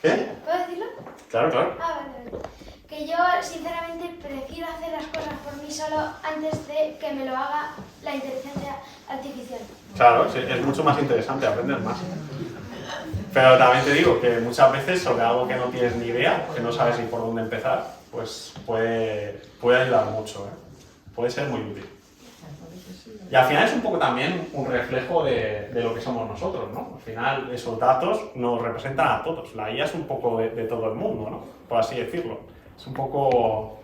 ¿Puedo decirlo? Claro, claro. Ah, vale. Que yo, sinceramente, prefiero hacer las cosas por mí solo antes de que me lo haga la inteligencia artificial. Claro, sí, es mucho más interesante, aprender más. Pero también te digo que muchas veces sobre algo que no tienes ni idea, que no sabes ni por dónde empezar, pues puede ayudar mucho, ¿eh? Puede ser muy útil. Y al final es un poco también un reflejo de lo que somos nosotros, ¿no? Al final esos datos nos representan a todos. La IA es un poco de todo el mundo, ¿no? Por así decirlo. Es un poco,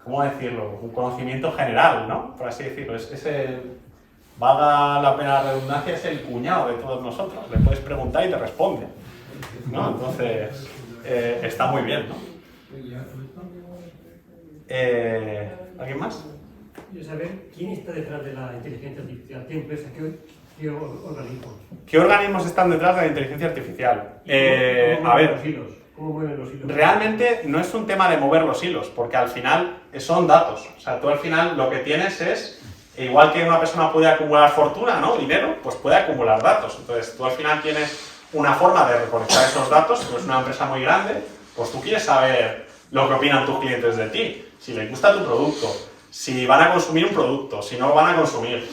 ¿cómo decirlo? Un conocimiento general, ¿no? Por así decirlo. Es el, valga la pena la redundancia, es el cuñado de todos nosotros. Le puedes preguntar y te responde, ¿no? Entonces, está muy bien, ¿no? ¿Alguien más? Quiero saber quién está detrás de la inteligencia artificial, qué empresa, qué organismos. ¿Qué organismos están detrás de la inteligencia artificial? A ver, ¿Cómo mueven los hilos? realmente no es un tema de mover los hilos, porque al final son datos. O sea, tú al final lo que tienes es, igual que una persona puede acumular fortuna, ¿no? Dinero, pues puede acumular datos. Entonces, tú al final tienes una forma de recolectar esos datos, pues una empresa muy grande, pues tú quieres saber lo que opinan tus clientes de ti, si les gusta tu producto, si van a consumir un producto, si no lo van a consumir.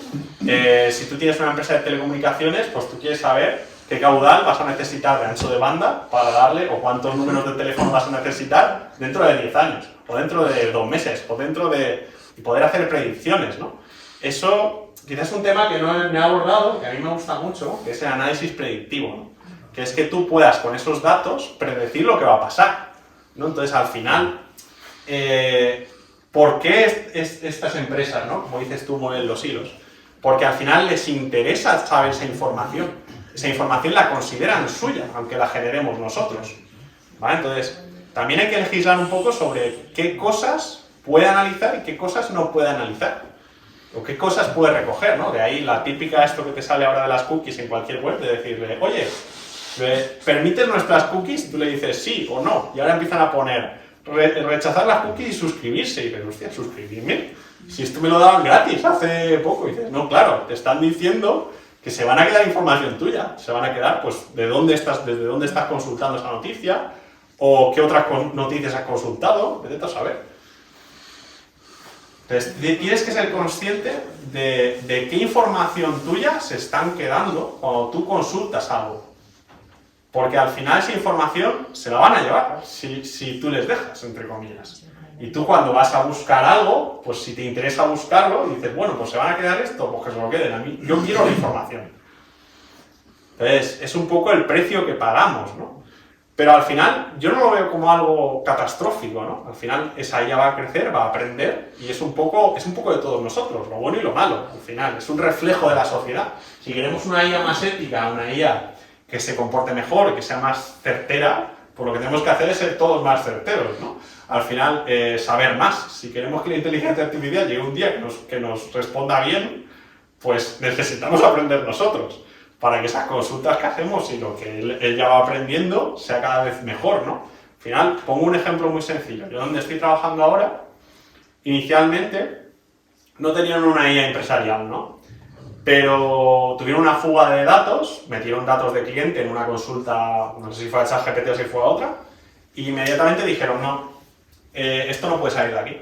Si tú tienes una empresa de telecomunicaciones, pues tú quieres saber qué caudal vas a necesitar de ancho de banda para darle, o cuántos números de teléfono vas a necesitar dentro de 10 años, o dentro de 2 meses, o dentro de... y poder hacer predicciones, ¿no? Eso quizás es un tema que no me ha abordado, que a mí me gusta mucho, que es el análisis predictivo, ¿no? Que es que tú puedas con esos datos predecir lo que va a pasar, ¿no? Entonces al final... ¿por qué estas empresas, ¿no? Como dices tú, mueven los hilos? Porque al final les interesa saber esa información. Esa información la consideran suya, aunque la generemos nosotros, ¿vale? Entonces, también hay que legislar un poco sobre qué cosas puede analizar y qué cosas no puede analizar. O qué cosas puede recoger, ¿no? De ahí la típica, esto que te sale ahora de las cookies en cualquier web, de decirle, oye, ¿permites nuestras cookies? Tú le dices sí o no. Y ahora empiezan a poner rechazar las cookies y suscribirse. Y dices, hostia, ¿suscribirme? Si esto me lo daban gratis hace poco. Y dices, no, claro, te están diciendo que se van a quedar información tuya. Se van a quedar, pues, desde dónde estás consultando esa noticia, o qué otras noticias has consultado, vete a saber. Entonces, tienes que ser consciente de qué información tuya se están quedando cuando tú consultas algo. Porque al final esa información se la van a llevar si tú les dejas, entre comillas. Y tú cuando vas a buscar algo, pues si te interesa buscarlo, y dices, bueno, pues se van a quedar esto, pues que se lo queden a mí. Yo quiero la información. Entonces, es un poco el precio que pagamos, ¿no? Pero al final, yo no lo veo como algo catastrófico, ¿no? Al final, esa IA va a crecer, va a aprender, y es un poco de todos nosotros, lo bueno y lo malo. Al final, es un reflejo de la sociedad. Si queremos una IA más ética, una IA que se comporte mejor, que sea más certera, pues lo que tenemos que hacer es ser todos más certeros, ¿no? Al final, saber más. Si queremos que la inteligencia artificial llegue un día que nos responda bien, pues necesitamos aprender nosotros, para que esas consultas que hacemos y lo que él ya va aprendiendo sea cada vez mejor, ¿no? Al final, pongo un ejemplo muy sencillo. Yo donde estoy trabajando ahora, inicialmente, no tenían una IA empresarial, ¿no? Pero tuvieron una fuga de datos, metieron datos de cliente en una consulta, no sé si fue a ChatGPT o si fue a otra, y inmediatamente dijeron, no, esto no puede salir de aquí.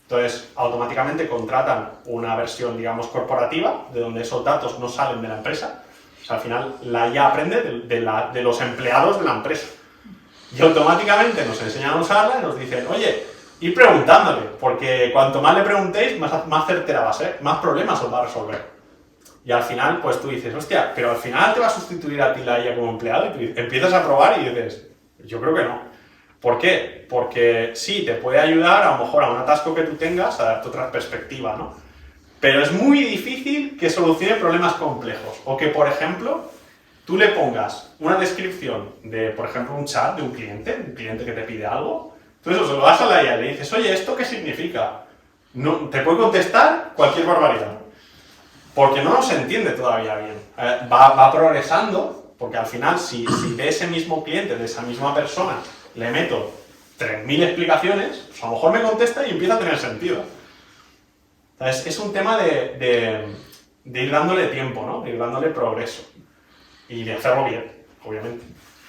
Entonces, automáticamente contratan una versión, digamos, corporativa, de donde esos datos no salen de la empresa. O sea, al final, la IA aprende de los empleados de la empresa. Y automáticamente nos enseñan a usarla y nos dicen, oye, ir preguntándole, porque cuanto más le preguntéis, más certera va a ser, más problemas os va a resolver. Y al final, pues tú dices, hostia, pero al final te va a sustituir a ti la IA como empleado, y tú empiezas a probar y dices, yo creo que no. ¿Por qué? Porque sí, te puede ayudar a lo mejor a un atasco que tú tengas a darte otra perspectiva, ¿no? Pero es muy difícil que solucione problemas complejos. O que, por ejemplo, tú le pongas una descripción de, por ejemplo, un chat de un cliente que te pide algo, tú eso se lo das a la IA y le dices, oye, ¿esto qué significa? No, te puede contestar cualquier barbaridad. Porque no se entiende todavía bien. Va progresando, porque al final, si de ese mismo cliente, de esa misma persona, le meto 3000 explicaciones, pues a lo mejor me contesta y empieza a tener sentido. Entonces, es un tema de ir dándole tiempo, ¿no? De ir dándole progreso. Y de hacerlo bien, obviamente.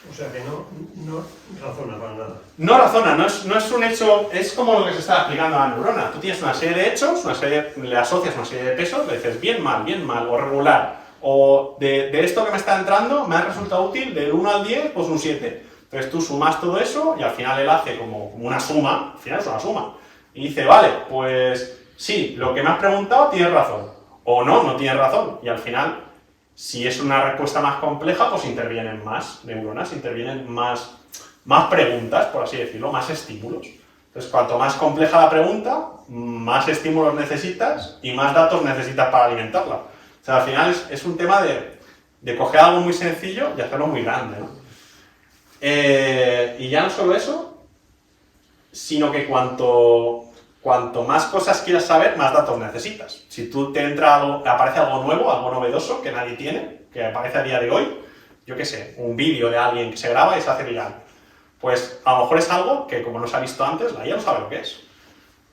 O sea que no razona para nada. No razona, no es un hecho, es como lo que se está explicando a la neurona. Tú tienes una serie de hechos, le asocias una serie de pesos, le dices bien, mal, o regular. O de esto que me está entrando, me ha resultado útil, del 1 al 10, pues un 7. Entonces tú sumas todo eso y al final él hace como una suma, al final es una suma. Y dice, vale, pues sí, lo que me has preguntado tienes razón. O no tienes razón. Y al final, si es una respuesta más compleja, pues intervienen más neuronas, intervienen más preguntas, por así decirlo, más estímulos. Entonces, cuanto más compleja la pregunta, más estímulos necesitas y más datos necesitas para alimentarla. O sea, al final es un tema de coger algo muy sencillo y hacerlo muy grande, ¿no? Y ya no solo eso, sino que cuanto más cosas quieras saber, más datos necesitas. Si tú te aparece algo nuevo, algo novedoso que nadie tiene, que aparece a día de hoy, yo qué sé, un vídeo de alguien que se graba y se hace viral, pues a lo mejor es algo que, como no se ha visto antes, la IA no sabe lo que es.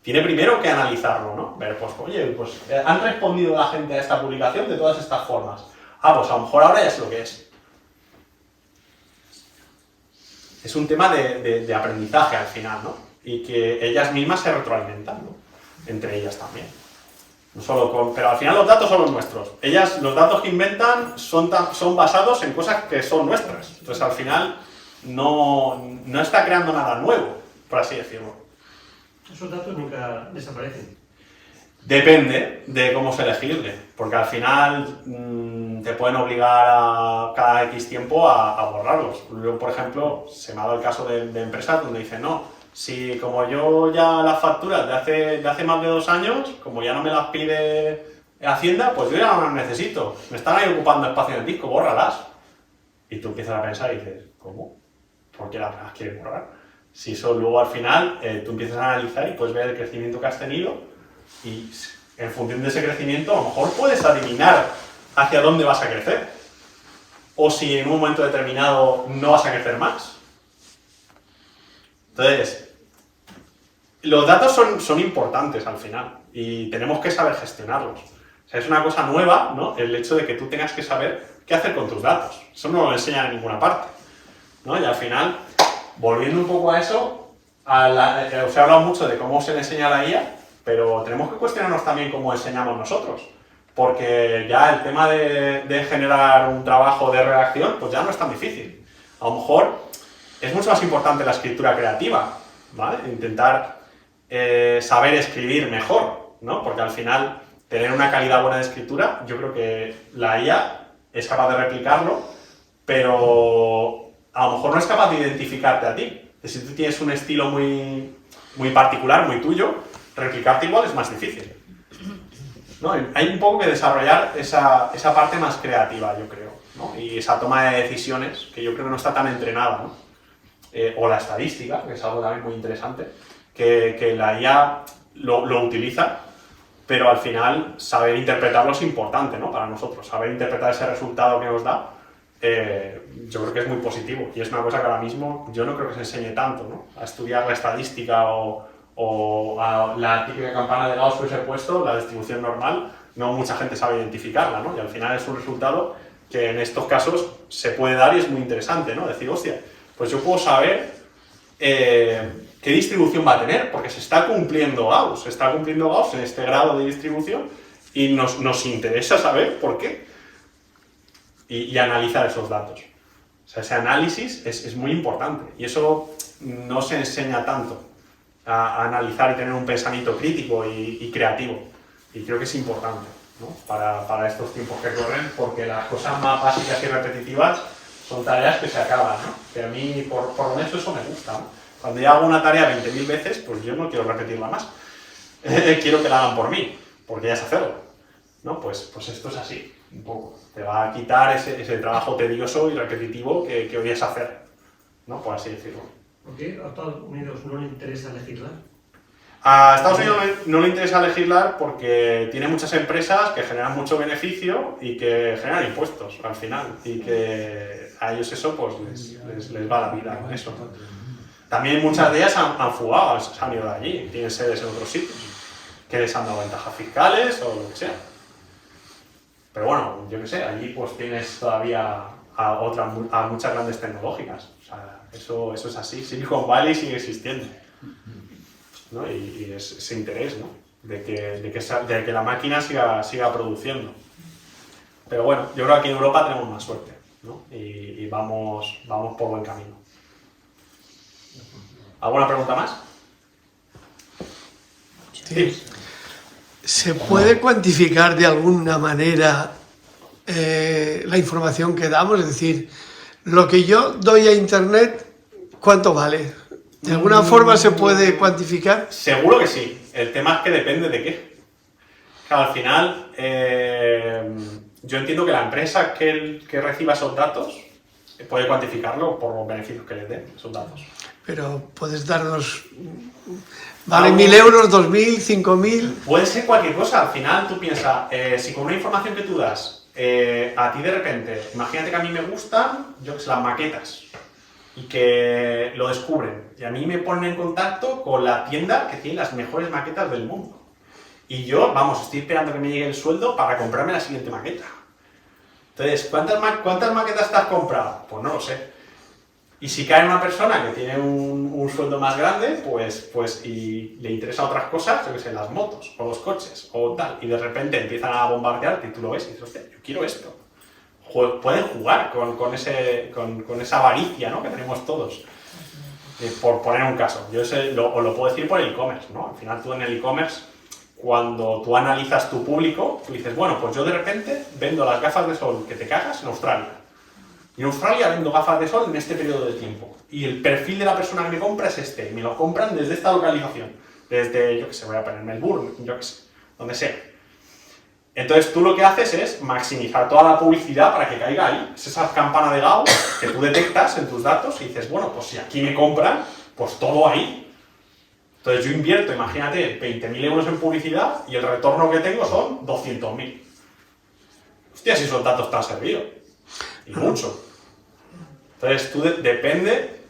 Tiene primero que analizarlo, ¿no? Ver, pues, oye, pues han respondido la gente a esta publicación de todas estas formas. Pues a lo mejor ahora ya sé lo que es. Es un tema de aprendizaje al final, ¿no? Y que ellas mismas se retroalimentan, ¿no? Entre ellas también. No solo pero al final los datos son los nuestros. Los datos que inventan son basados en cosas que son nuestras. Entonces al final no está creando nada nuevo, por así decirlo. Esos datos nunca desaparecen. Depende de cómo se elegirle, porque al final te pueden obligar a cada X tiempo a borrarlos. Yo, por ejemplo, se me ha dado el caso de empresas donde dicen, no, si como yo ya las facturas de hace más de 2 años, como ya no me las pide Hacienda, pues yo ya no las necesito. Me están ahí ocupando espacio en el disco, bórralas. Y tú empiezas a pensar y dices, ¿cómo? ¿Por qué las quieres borrar? Si eso luego al final tú empiezas a analizar y puedes ver el crecimiento que has tenido y en función de ese crecimiento a lo mejor puedes adivinar hacia dónde vas a crecer. O si en un momento determinado no vas a crecer más. Entonces, los datos son importantes al final y tenemos que saber gestionarlos. O sea, es una cosa nueva, ¿no? El hecho de que tú tengas que saber qué hacer con tus datos. Eso no lo enseñan en ninguna parte, ¿no? Y al final, volviendo un poco a eso, os he hablado mucho de cómo se le enseña a la IA, pero tenemos que cuestionarnos también cómo enseñamos nosotros. Porque ya el tema de generar un trabajo de redacción, pues ya no es tan difícil. A lo mejor es mucho más importante la escritura creativa, ¿vale? Intentar saber escribir mejor, ¿no? Porque al final, tener una calidad buena de escritura, yo creo que la IA es capaz de replicarlo, pero a lo mejor no es capaz de identificarte a ti. Si tú tienes un estilo muy particular, muy tuyo, replicarte igual es más difícil, ¿no? Hay un poco que desarrollar esa parte más creativa, yo creo, ¿no? Y esa toma de decisiones, que yo creo que no está tan entrenada, ¿no? O la estadística, que es algo también muy interesante, que la IA lo utiliza, pero al final saber interpretarlo es importante, ¿no? Para nosotros, saber interpretar ese resultado que nos da, yo creo que es muy positivo y es una cosa que ahora mismo yo no creo que se enseñe tanto, ¿no? A estudiar la estadística o a la típica campana de Gauss que os he puesto, la distribución normal, no mucha gente sabe identificarla, ¿no? Y al final es un resultado que en estos casos se puede dar y es muy interesante, ¿no? Decir, hostia, pues yo puedo saber qué distribución va a tener, porque se está cumpliendo Gauss en este grado de distribución y nos interesa saber por qué y analizar esos datos. O sea, ese análisis es muy importante y eso no se enseña tanto, a analizar y tener un pensamiento crítico y creativo. Y creo que es importante, ¿no? Para estos tiempos que corren, porque las cosas más básicas y repetitivas son tareas que se acaban, ¿no? Que a mí, por lo menos, eso me gusta, ¿no? Cuando yo hago una tarea 20.000 veces, pues yo no quiero repetirla más. Quiero que la hagan por mí, porque ya sé hacerlo, ¿no? Pues esto es así, un poco. Te va a quitar ese trabajo tedioso y repetitivo que odias hacer, ¿no? Por así decirlo. ¿Por qué a Estados Unidos no le interesa legislar? A Estados Unidos no le interesa legislar porque tiene muchas empresas que generan mucho beneficio y que generan impuestos al final y que a ellos eso pues les va la vida con eso. También muchas de ellas han fugado, se han ido de allí, tienen sedes en otros sitios que les han dado ventajas fiscales o lo que sea. Pero bueno, yo qué sé, allí pues tienes todavía a muchas grandes tecnológicas. O sea, eso es así. Silicon Valley sigue existiendo, ¿no? Y es ese interés, ¿no? de que la máquina siga produciendo. Pero bueno, yo creo que aquí en Europa tenemos más suerte, ¿no? Y vamos por buen camino. ¿Alguna pregunta más? Sí. ¿Se puede cuantificar de alguna manera la información que damos? Es decir, lo que yo doy a Internet, ¿cuánto vale? ¿De alguna forma se puede cuantificar? Seguro que sí. El tema es que depende de qué. Claro, al final, yo entiendo que la empresa que reciba esos datos puede cuantificarlo por los beneficios que les den esos datos. Pero puedes darnos... ¿Vale 1.000 euros, 2.000, 5.000? Puede ser cualquier cosa. Al final tú piensas, si con una información que tú das, a ti de repente, imagínate que a mí me gustan, yo que sé, las maquetas, y que lo descubren, y a mí me ponen en contacto con la tienda que tiene las mejores maquetas del mundo. Y yo, vamos, estoy esperando que me llegue el sueldo para comprarme la siguiente maqueta. Entonces, ¿cuántas maquetas te has comprado? Pues no lo sé. Y si cae una persona que tiene un sueldo más grande, pues y le interesan otras cosas, yo que sé, las motos, o los coches, o tal, y de repente empiezan a bombardearte y tú lo ves y dices, hostia, yo quiero esto. Pueden jugar con esa avaricia, ¿no?, que tenemos todos. Por poner un caso, yo os lo puedo decir por el e-commerce, ¿no? Al final tú en el e-commerce, cuando tú analizas tu público, tú dices, bueno, pues yo de repente vendo las gafas de sol que te cagas en Australia. Y en Australia vendo gafas de sol en este periodo de tiempo. Y el perfil de la persona que me compra es este. Y me lo compran desde esta localización. Desde, yo que sé, voy a poner Melbourne, yo que sé, donde sea. Entonces tú lo que haces es maximizar toda la publicidad para que caiga ahí. Es esa campana de Gauss que tú detectas en tus datos y dices, bueno, pues si aquí me compran, pues todo ahí. Entonces yo invierto, imagínate, 20.000 euros en publicidad y el retorno que tengo son 200.000. Hostia, si esos datos te han servido. Y mucho. Entonces, depende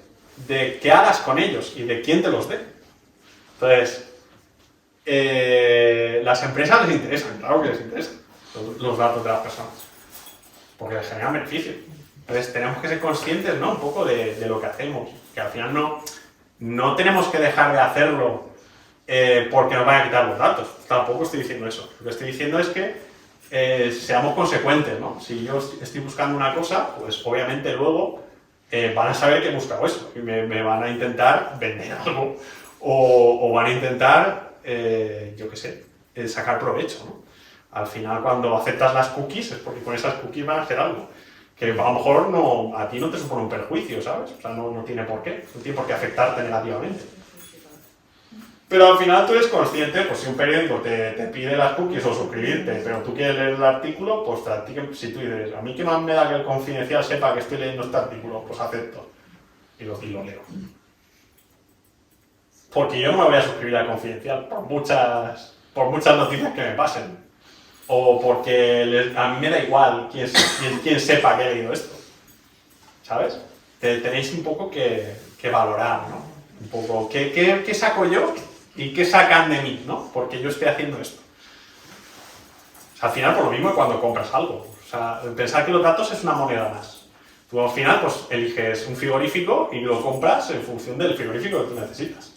de qué hagas con ellos y de quién te los dé. Entonces, las empresas les interesan, claro que les interesan los datos de las personas, porque les generan beneficio. Entonces, tenemos que ser conscientes, ¿no?, un poco de lo que hacemos, que al final no tenemos que dejar de hacerlo porque nos vayan a quitar los datos. Tampoco estoy diciendo eso. Lo que estoy diciendo es que seamos consecuentes, ¿no? Si yo estoy buscando una cosa, pues obviamente luego van a saber que he buscado eso y me van a intentar vender algo o van a intentar, yo qué sé, sacar provecho, ¿no? Al final, cuando aceptas las cookies es porque con esas cookies van a hacer algo que a lo mejor a ti no te supone un perjuicio, ¿sabes? O sea, no tiene por qué, no tiene por qué afectarte negativamente. Pero al final tú eres consciente, pues si un periódico te pide las cookies o suscribirte, pero tú quieres leer el artículo, pues si tú dices, a mí qué más me da que el Confidencial sepa que estoy leyendo este artículo, pues acepto y lo leo. Porque yo no me voy a suscribir al Confidencial por muchas noticias que me pasen. O porque a mí me da igual quién sepa que he leído esto. ¿Sabes? Tenéis un poco que valorar, ¿no? Un poco, ¿qué saco yo? ¿Y qué sacan de mí, no? Porque yo estoy haciendo esto. O sea, al final, por lo mismo que cuando compras algo. O sea, pensar que los datos es una moneda más. Tú al final, pues, eliges un frigorífico y lo compras en función del frigorífico que tú necesitas.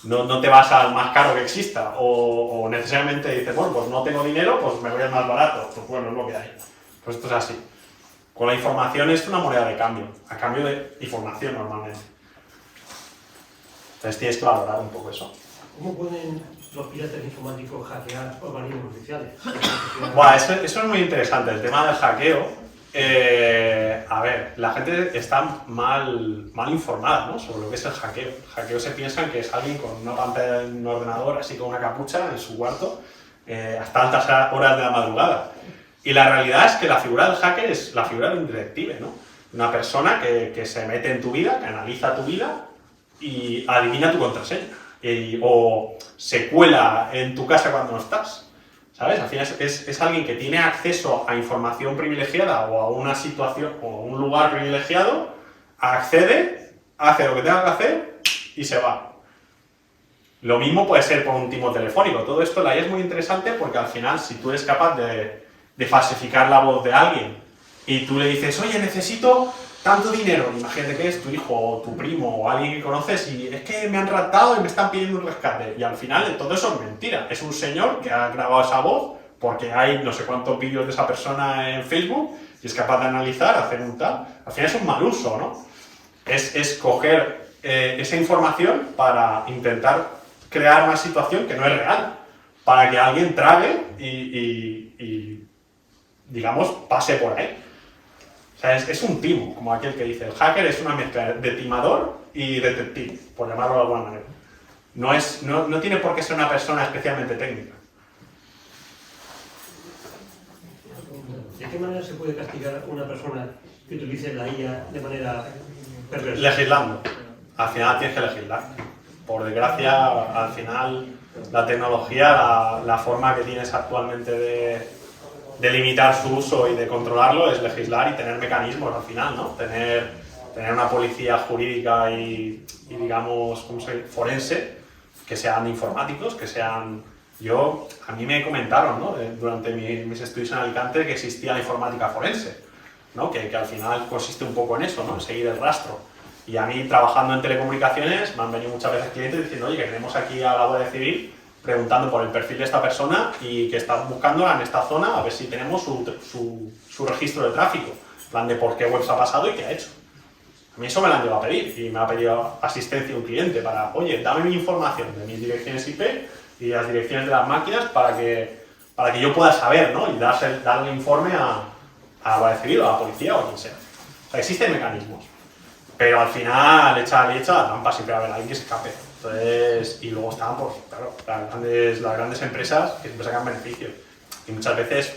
No te vas al más caro que exista. O necesariamente dices, bueno, pues no tengo dinero, pues me voy al más barato. Pues bueno, es lo que hay. Pues esto es así. Con la información es una moneda de cambio. A cambio de información, normalmente. Entonces tienes que valorar un poco eso. ¿Cómo pueden los piratas informáticos hackear organismos oficiales? Bueno, eso es muy interesante, el tema del hackeo. A ver, la gente está mal informada, ¿no?, sobre lo que es el hackeo. El hackeo se piensa que es alguien con una pantalla en un ordenador, así con una capucha en su cuarto, hasta altas horas de la madrugada. Y la realidad es que la figura del hacker es la figura de un detective, ¿no? Una persona que se mete en tu vida, que analiza tu vida y adivina tu contraseña. O se cuela en tu casa cuando no estás, ¿sabes? Al final es alguien que tiene acceso a información privilegiada o a una situación o a un lugar privilegiado, accede, hace lo que tenga que hacer y se va. Lo mismo puede ser por un timo telefónico. Todo esto la IA es muy interesante porque al final, si tú eres capaz de falsificar la voz de alguien y tú le dices, oye, necesito tanto dinero, imagínate que es tu hijo o tu primo o alguien que conoces y es que me han raptado y me están pidiendo un rescate, y al final todo eso es mentira, es un señor que ha grabado esa voz porque hay no sé cuántos vídeos de esa persona en Facebook y es capaz de analizar, hacer un tal, al final es un mal uso, ¿no? Es coger esa información para intentar crear una situación que no es real, para que alguien trague y digamos, pase por ahí. O sea, es un timo, como aquel que dice, el hacker es una mezcla de timador y detective, por llamarlo de alguna manera. No tiene por qué ser una persona especialmente técnica. ¿De qué manera se puede castigar a una persona que utilice la IA de manera perversa? Legislando. Al final tienes que legislar. Por desgracia, al final, la tecnología, la forma que tienes actualmente de limitar su uso y de controlarlo es legislar y tener mecanismos al final, ¿no? Tener una policía jurídica y digamos, ¿cómo se dice? Forense, que sean informáticos, que sean... A mí me comentaron, ¿no? Durante mis estudios en Alicante que existía la informática forense, ¿no? Que al final consiste un poco en eso, ¿no? En seguir el rastro. Y a mí, trabajando en telecomunicaciones, me han venido muchas veces clientes diciendo, oye, que tenemos aquí a la Guardia Civil preguntando por el perfil de esta persona y que está buscándola en esta zona a ver si tenemos su registro de tráfico, en plan de por qué web se ha pasado y qué ha hecho. A mí eso me lo han llevado a pedir y me ha pedido asistencia un cliente para, oye, dame mi información de mis direcciones IP y las direcciones de las máquinas para que yo pueda saber, ¿no? Y darle informe a la Guardia Civil o a la policía o a quien sea. O sea, existen mecanismos, pero al final, echa la trampa, siempre va a haber alguien que se escape. Entonces, y luego están, pues, claro, las grandes empresas que siempre sacan beneficios. Y muchas veces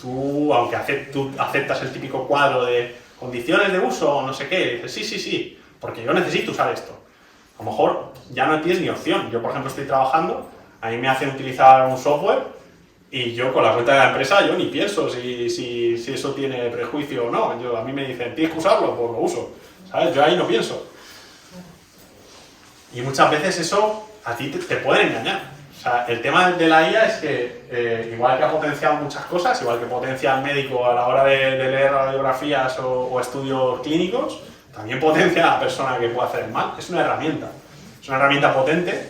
aunque tú aceptas el típico cuadro de condiciones de uso o no sé qué, dices, sí, porque yo necesito usar esto. A lo mejor ya no tienes ni opción. Yo, por ejemplo, estoy trabajando, a mí me hacen utilizar un software y yo con la cuenta de la empresa yo ni pienso si eso tiene prejuicio o no. A mí me dicen, ¿tienes que usarlo? Pues lo uso. ¿Sabes? Yo ahí no pienso. Y muchas veces eso a ti te puede engañar. O sea, el tema de la IA es que igual que ha potenciado muchas cosas, igual que potencia al médico a la hora de leer radiografías o estudios clínicos, también potencia a la persona que puede hacer el mal. Es una herramienta potente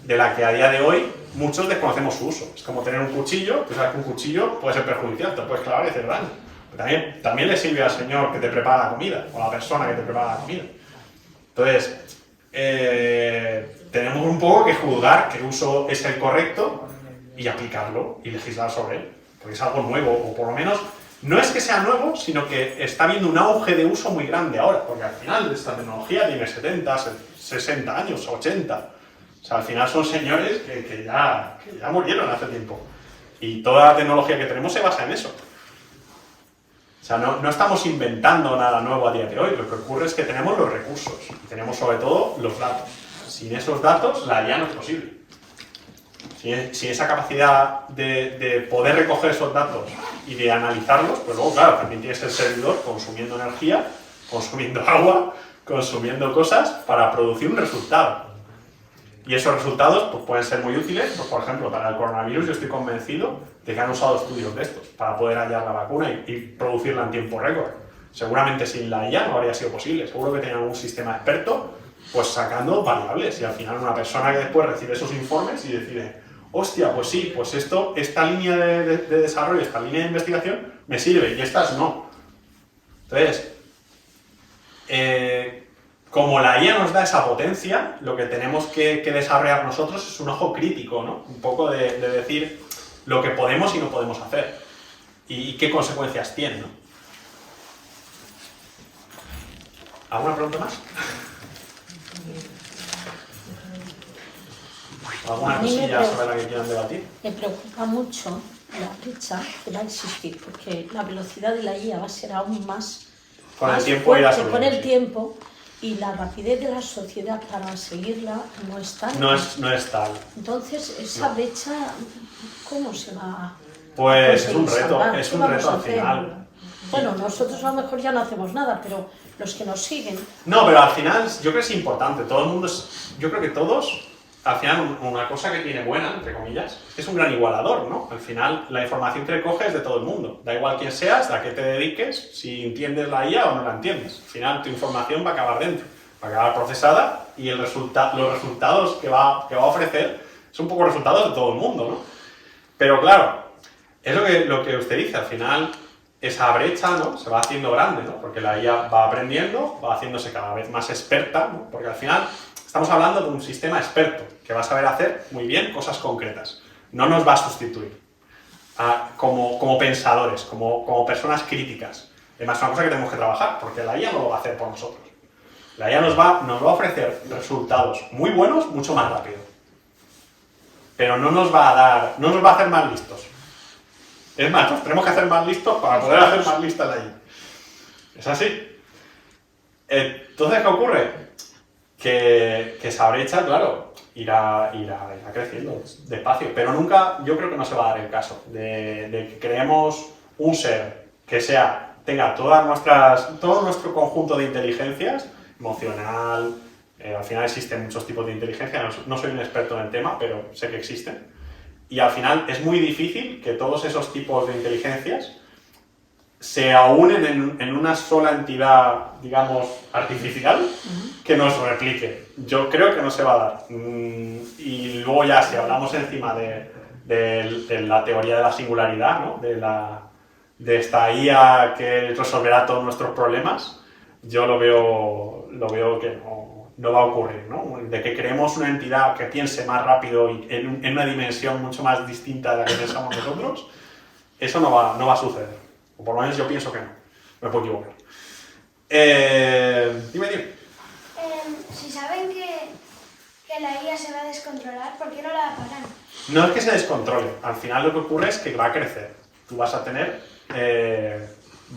de la que a día de hoy muchos desconocemos su uso. Es como tener un cuchillo, tú sabes que un cuchillo puede ser perjudicial, te puedes clavar y hacer daño. Pero también le sirve al señor que te prepara la comida, o a la persona que te prepara la comida. Entonces, tenemos un poco que juzgar qué uso es el correcto y aplicarlo y legislar sobre él, porque es algo nuevo, o por lo menos no es que sea nuevo, sino que está habiendo un auge de uso muy grande ahora, porque al final esta tecnología tiene 70, 60 años, 80. O sea, al final son señores que ya murieron hace tiempo. Y toda la tecnología que tenemos se basa en eso. O sea, no estamos inventando nada nuevo a día de hoy, lo que ocurre es que tenemos los recursos y tenemos sobre todo los datos. Sin esos datos, la IA no es posible. Sin esa capacidad de poder recoger esos datos y de analizarlos, pues luego, claro, también tienes el servidor consumiendo energía, consumiendo agua, consumiendo cosas para producir un resultado. Y esos resultados pues, pueden ser muy útiles, pues, por ejemplo, para el coronavirus yo estoy convencido de que han usado estudios de estos para poder hallar la vacuna y producirla en tiempo récord. Seguramente sin la IA no habría sido posible, seguro que tenían un sistema experto pues sacando variables y al final una persona que después recibe esos informes y decide, hostia, pues sí, pues esta línea de desarrollo, esta línea de investigación me sirve y estas no. Entonces, como la IA nos da esa potencia, lo que tenemos que desarrollar nosotros es un ojo crítico, ¿no? Un poco de decir lo que podemos y no podemos hacer y qué consecuencias tiene, ¿no? ¿Alguna pregunta más? ¿Alguna cosilla sobre la que quieran debatir? Me preocupa mucho la brecha que va a existir, porque la velocidad de la IA va a ser aún más Con el tiempo irá fuerte, con el subiendo, sí. tiempo, y la rapidez de la sociedad para seguirla no es tanta. No es tal. Entonces, esa brecha, ¿cómo se va a Pues es un conseguir reto, salvar? es ¿Qué un vamos reto a al hacer? final. Bueno, nosotros a lo mejor ya no hacemos nada, pero los que nos siguen... No, pero al final yo creo que es importante. Todo el mundo yo creo que todos al final, una cosa que tiene buena, entre comillas, es que es un gran igualador, ¿no? Al final, la información que recoges es de todo el mundo. Da igual quién seas, a qué te dediques, si entiendes la IA o no la entiendes. Al final, tu información va a acabar dentro, va a acabar procesada y los resultados que va a ofrecer son un poco resultados de todo el mundo, ¿no? Pero claro, es lo que usted dice, al final esa brecha, ¿no?, se va haciendo grande, ¿no? Porque la IA va aprendiendo, va haciéndose cada vez más experta, ¿no? Porque al final estamos hablando de un sistema experto que va a saber hacer muy bien cosas concretas. No nos va a sustituir como pensadores, como personas críticas. Además, es una cosa que tenemos que trabajar, porque la IA no lo va a hacer por nosotros. La IA nos va a ofrecer resultados muy buenos mucho más rápido. Pero no nos va a hacer más listos. Es más, nos tenemos que hacer más listos para poder hacer más lista la IA. Es así. Entonces, ¿qué ocurre? Que esa brecha, claro, irá creciendo despacio. Pero nunca, yo creo que no se va a dar el caso de que creemos un ser que tenga todo nuestro conjunto de inteligencias, emocional, al final existen muchos tipos de inteligencia, no soy un experto en el tema, pero sé que existen. Y al final es muy difícil que todos esos tipos de inteligencias se aúnen en una sola entidad, digamos, artificial que nos replique. Yo creo que no se va a dar. Y luego ya, si hablamos encima de la teoría de la singularidad, ¿no?, de esta IA que resolverá todos nuestros problemas, yo lo veo que no va a ocurrir, ¿no? De que creemos una entidad que piense más rápido y en una dimensión mucho más distinta de la que pensamos nosotros, eso no va a suceder. O por lo menos yo pienso que no. Me puedo equivocar. Dime. Si saben que la IA se va a descontrolar, ¿por qué no la paran? No es que se descontrole. Al final lo que ocurre es que va a crecer. Tú vas a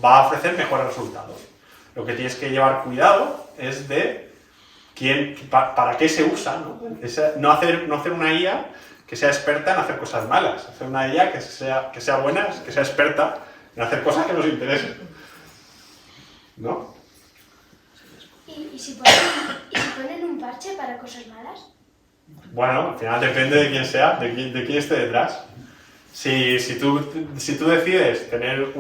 va a ofrecer mejores resultados. Lo que tienes que llevar cuidado es de para qué se usa, ¿no? No hacer una IA que sea experta en hacer cosas malas, hacer una IA que sea buena, que sea experta en hacer cosas que nos interesen, ¿no? ¿Y si ponen un parche para cosas malas? Bueno, al final depende de quién sea, de quién esté detrás. Si tú decides tener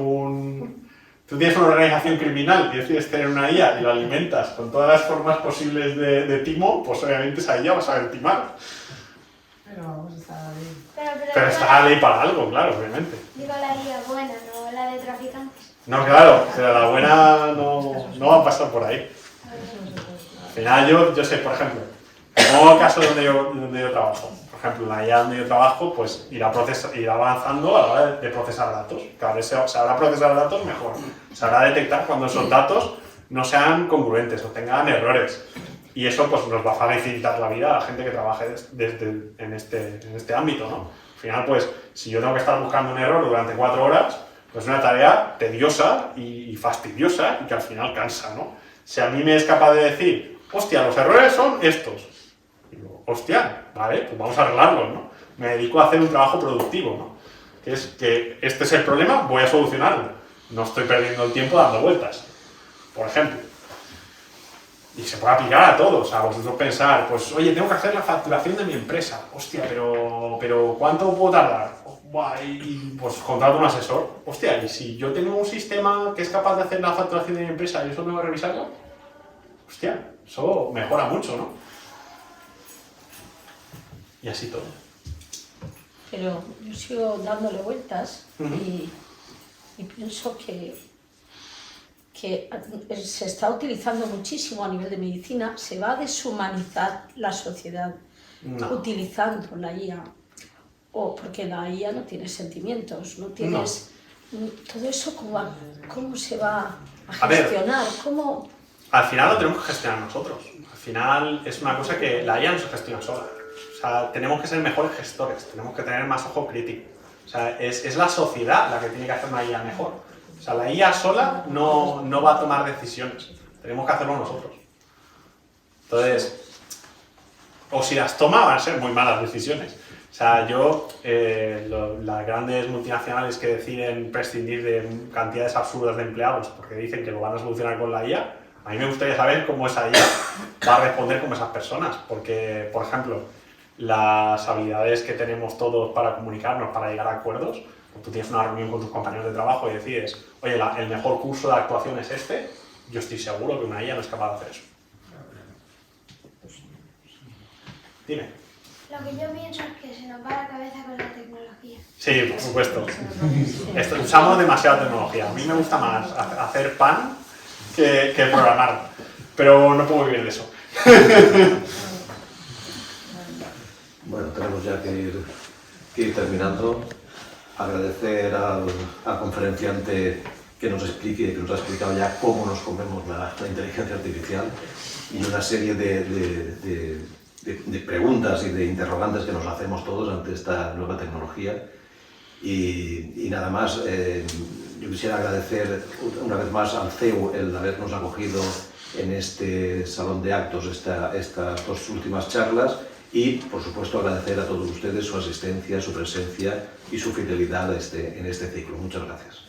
Tú tienes una organización criminal y decides tener una IA y la alimentas con todas las formas posibles de timo, pues obviamente esa IA va a saber timar. Pero vamos, está bien. Pero está la ley para algo, claro, obviamente. Digo la IA buena, no la de traficantes. No, claro, pero la buena no va a pasar por ahí. Al final yo sé, por ejemplo, como el caso donde yo trabajo. Por ejemplo, la IA donde yo trabajo, pues irá avanzando a la hora de procesar datos. Cada vez sabrá procesar datos mejor. Sabrá detectar cuando esos datos no sean congruentes o tengan errores. Y eso pues nos va a facilitar la vida a la gente que trabaje en este ámbito, ¿no? Al final, pues, si yo tengo que estar buscando un error durante 4 horas, pues es una tarea tediosa y fastidiosa y que al final cansa, ¿no? Si a mí me es capaz de decir, hostia, los errores son estos. Digo, hostia, vale, pues vamos a arreglarlos, ¿no? Me dedico a hacer un trabajo productivo, ¿no? Que es que este es el problema, voy a solucionarlo. No estoy perdiendo el tiempo dando vueltas, por ejemplo. Y se puede aplicar a todos, a vosotros pensar, pues, oye, tengo que hacer la facturación de mi empresa. Hostia, pero ¿cuánto puedo tardar? Buah, y pues contrato un asesor. Hostia, y si yo tengo un sistema que es capaz de hacer la facturación de mi empresa y eso tengo que revisarlo, hostia, eso mejora mucho, ¿no? Y así todo. Pero yo sigo dándole vueltas y pienso que se está utilizando muchísimo a nivel de medicina, se va a deshumanizar la sociedad utilizando la IA. O porque la IA no tiene sentimientos, no tienes... Todo eso, ¿cómo se va a gestionar? ¿Cómo? Al final lo tenemos que gestionar nosotros. Al final es una cosa que la IA no se gestiona sola. O sea, tenemos que ser mejores gestores, tenemos que tener más ojo crítico. O sea, es la sociedad la que tiene que hacer una IA mejor. O sea, la IA sola no va a tomar decisiones. Tenemos que hacerlo nosotros. Entonces, o si las toma, van a ser muy malas decisiones. O sea, las grandes multinacionales que deciden prescindir de cantidades absurdas de empleados porque dicen que lo van a solucionar con la IA, a mí me gustaría saber cómo esa IA va a responder como esas personas. Porque, por ejemplo, las habilidades que tenemos todos para comunicarnos, para llegar a acuerdos. Tú tienes una reunión con tus compañeros de trabajo y decides, oye, el mejor curso de actuación es este, yo estoy seguro que una IA no es capaz de hacer eso. Dime. Lo que yo pienso es que se nos va la cabeza con la tecnología. Sí, por supuesto. Usamos demasiada tecnología. A mí me gusta más hacer pan que programar, pero no puedo vivir de eso. Bueno, tenemos ya que ir terminando. Agradecer al conferenciante que nos explique, que nos ha explicado ya cómo nos comemos la inteligencia artificial y una serie de preguntas y de interrogantes que nos hacemos todos ante esta nueva tecnología. Y nada más, yo quisiera agradecer una vez más al CEU el habernos acogido en este salón de actos estas dos últimas charlas y, por supuesto, agradecer a todos ustedes su asistencia, su presencia y su fidelidad en este ciclo. Muchas gracias.